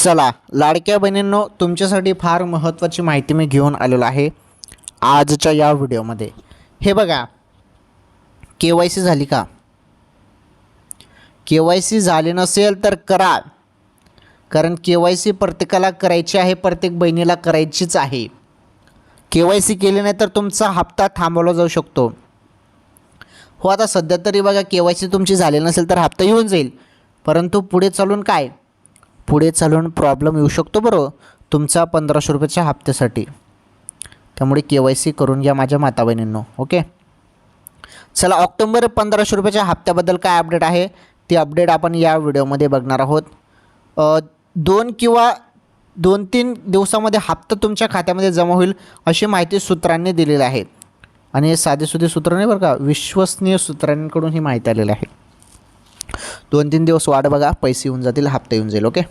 चला लाडक्या बहिणींनो, तुमच्यासाठी फार महत्त्वाची माहिती मी घेऊन आलेलो आहे आजच्या या व्हिडिओमध्ये. हे बघा, KYC झाली का? KYC झाली नसेल तर करा, कारण KYC प्रत्येकाला करायची आहे, प्रत्येक बहिणीला करायचीच आहे. KYC केली नाही तर तुमचा हप्ता थांबवला जाऊ शकतो. हो, आता सध्या तरी बघा KYC तुमची झाली नसेल तर हप्ता येऊन जाईल, परंतु पुढे चालून काय? पुढे चालून प्रॉब्लेम येऊ शकतो बरोबर तुमचा 1500 रुपयाच्या हप्त्यासाठी. त्यामुळे KYC करून घ्या माझ्या माता बहिणींनो. ओके, चला ऑक्टोबर 1500 रुपयाच्या हप्त्याबद्दल काय अपडेट आहे ते अपडेट आपण या व्हिडिओमध्ये बघणार आहोत. 2-3 दिवसामध्ये हप्ता तुमच्या खात्यामध्ये जमा होईल अशी माहिती सूत्रांनी दिलेली आहे. आणि हे साधेसुधे सूत्र नाही बरं का, विश्वसनीय सूत्रांकडून ही माहिती आलेली आहे. 2-3 दिवस वाट बघा, पैसे येऊन जातील, हप्ता येऊन जाईल. ओके.